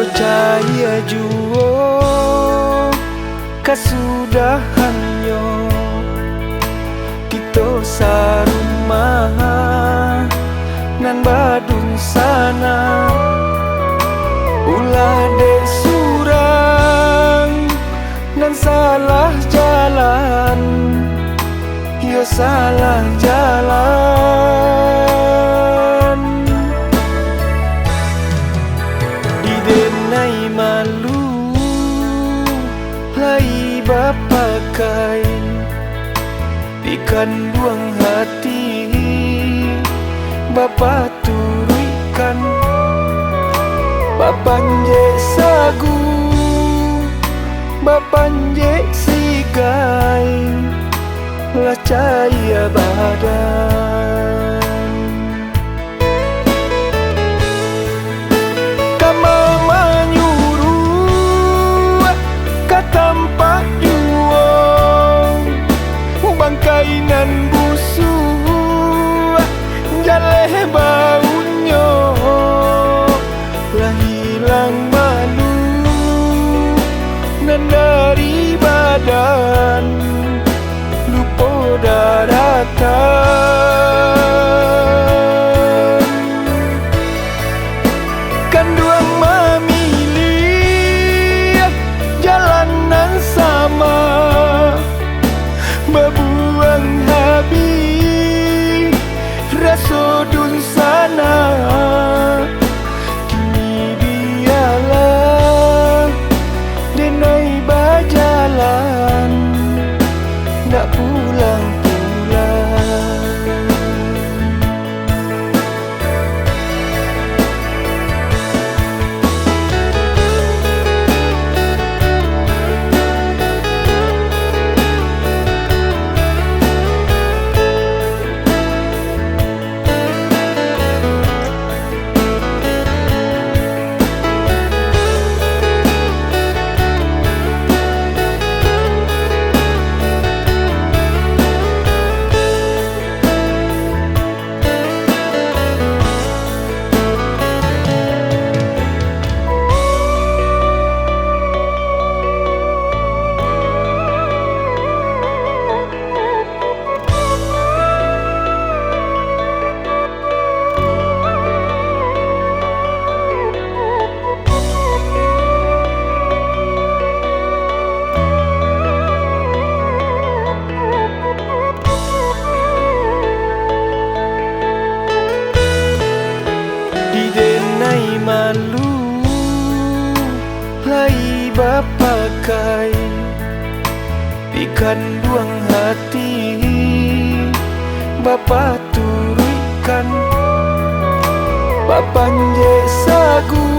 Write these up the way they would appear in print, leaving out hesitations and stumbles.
yo cahaya juo kasudahannya kita sarumah nan badun sana ulah dek surang nan salah jalan yo salah jalan di denai malu lai bapakai di kanduang hati Bapa turikan Bapanje sagu Bapanje sigai lah cahaya badan kama menyuruh katampak juang bangkai nan busuk jaleh baunya lah hilang malu nan dari badan lupa daratan kan dua memilih jalan nan sama berbuang habis rasa dun sana kini biarlah denai berjalan nak pulang-pulang malu lai bapakai di kanduang hati Bapa turikan Bapanje sagu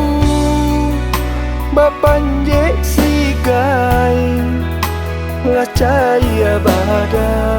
Bapanje sigai lah cahaya badan